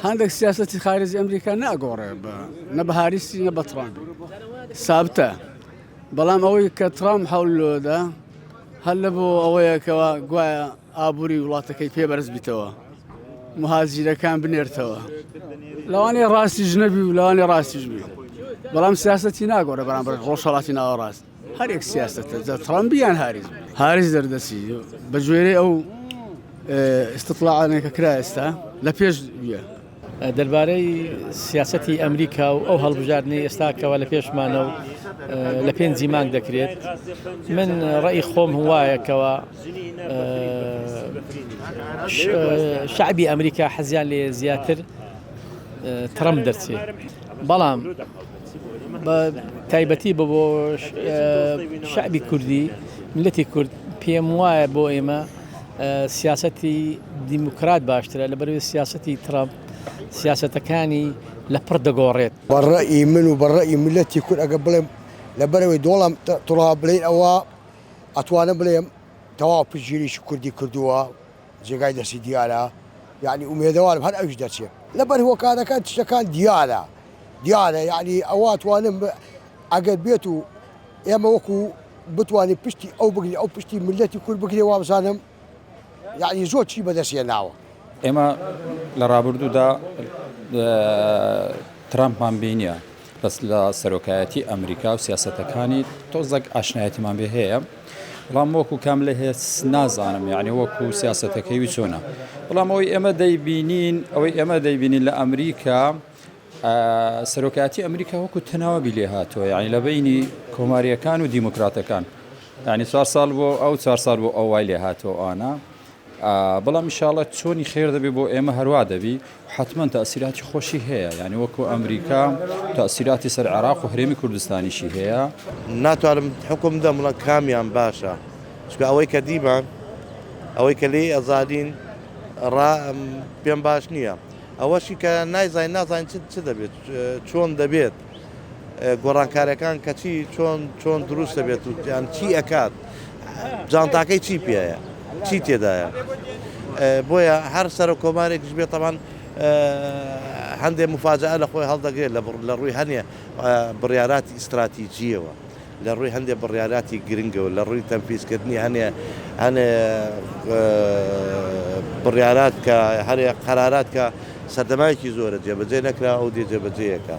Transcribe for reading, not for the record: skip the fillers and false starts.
عندك سياسة خارج أمريكا ناقورة نبهاريسي نبترامب ثابتة بلام أوي كترامب حول ده هل بو أوي كوا قوا أبوري ولاتا كيف يبرز بتوا مهاجر كان بنيرتوا لو أنا راسي جنبي ولا أنا راسي جنبي بلام سياستي ناقورة بلام روشلاتي ناقوراس هاريك سياسة ترامبيان هاريز دردسي بجويري أو استطلاع أنا كرايستا لبيج بيا دەربارەی سیاسەتی ئەمریکا و ئەو هەڵبژاردنەی ئێستاکەوە لە پێشمانە و لە پێنجی مانگ دەکرێت من ڕێی خۆم وایەکەوە شعبی ئەمریکا حەزیان لێ زیاتر ترەمپ دەرچێت بەڵام بە تایبەتی بۆ شعبی کوردی ملەتی کورد پێم وایە بۆ ئێمە سیاسەتی دیموکرات باشترە لەبەرەوەی سیاسەتی ترەمپ سیاسەتەکانی لەپڕ دەگۆڕێت بەڕێی من و بەڕێی ملەتی کورد ئەگە بڵێم لەبەرەوەی دۆڵم توڵا بڵێن ئەوە ئەتوانم بڵێم تەواو پشتگیریشی کوردی کردووە جێگای دەستی دیارە یعنی ئومێدەوارم هەر ئەوش دەچێت لەبەر هۆکارەکان تشتەکان دیارە یعنی ئەوە ئەتوانم ئەگەر بێت و ئێمە وەکو بتوانین پشتی ئەو بگرین ئەو پشتی ملەتی کورد بگرێ وا بزانم یعنی زۆر چی بەدەستێناوە ئێمە لە ڕابردوودا ترامپمان بینیە بەس لە سەرۆکایەتی ئەمریکا و سیاسەتەکانی تۆزێک ئاشنایەتیمان بێ هەیە بەڵام وەکو کام لە هێز نازانم یعنی وەکو سیاسەتەکەی چۆنە بەڵام ئەوەی ئێمە دەیبینین لە ئەمریکا سەرۆکایەتی ئەمریکا وەکو تەناوەبی لێ هاتووە یعنی لە بینی کۆماریەکان و دیموکراتەکان یعنی 4 ساڵ بۆ ئەو 4 ساڵ بۆ ئەو وای لێ هاتووە ئانە بەڵام ئینشاڵڵا چۆنی خێر دەبێ بۆ ئێمە هەروە دەبی حتمما تەئسیراتی خۆشی هەیە یعنی وەکو ئەمریکا تەئسیراتی سەر عێراق و هەرێمی کوردستانیشی هەیە ناتوانم حکم بدەم بڵێم کامیان باشە چونکە ئەوەی کە دیمان ئەوەی کە لێ ئەزادین پێم باش نییە ئەوەشی کە نازانین چ دەبێت چۆن دەبێت گۆڕانکاریەکان کەچی چۆن دروست دەبێت و یان چی ئەکات جانتاکەی چی پێیە چی تێدایە بۆیە هەر سەر و کۆمارێکش بێت تەمان هەندێک مفاجعە لە خۆی هەڵدەگرێت لە ڕووی هەنێ بڕیاراتی ئیستراتیجیەوە لە ڕووی هەندێک بڕیاراتی گرنگەوە لە ڕووی تەنفیزکردنی هەنێ بڕیارات کە هەرێ قەرارات کە سەردەمایەکی زۆرە جێبەجێ نەکرا ئەو جێبەجێیەکە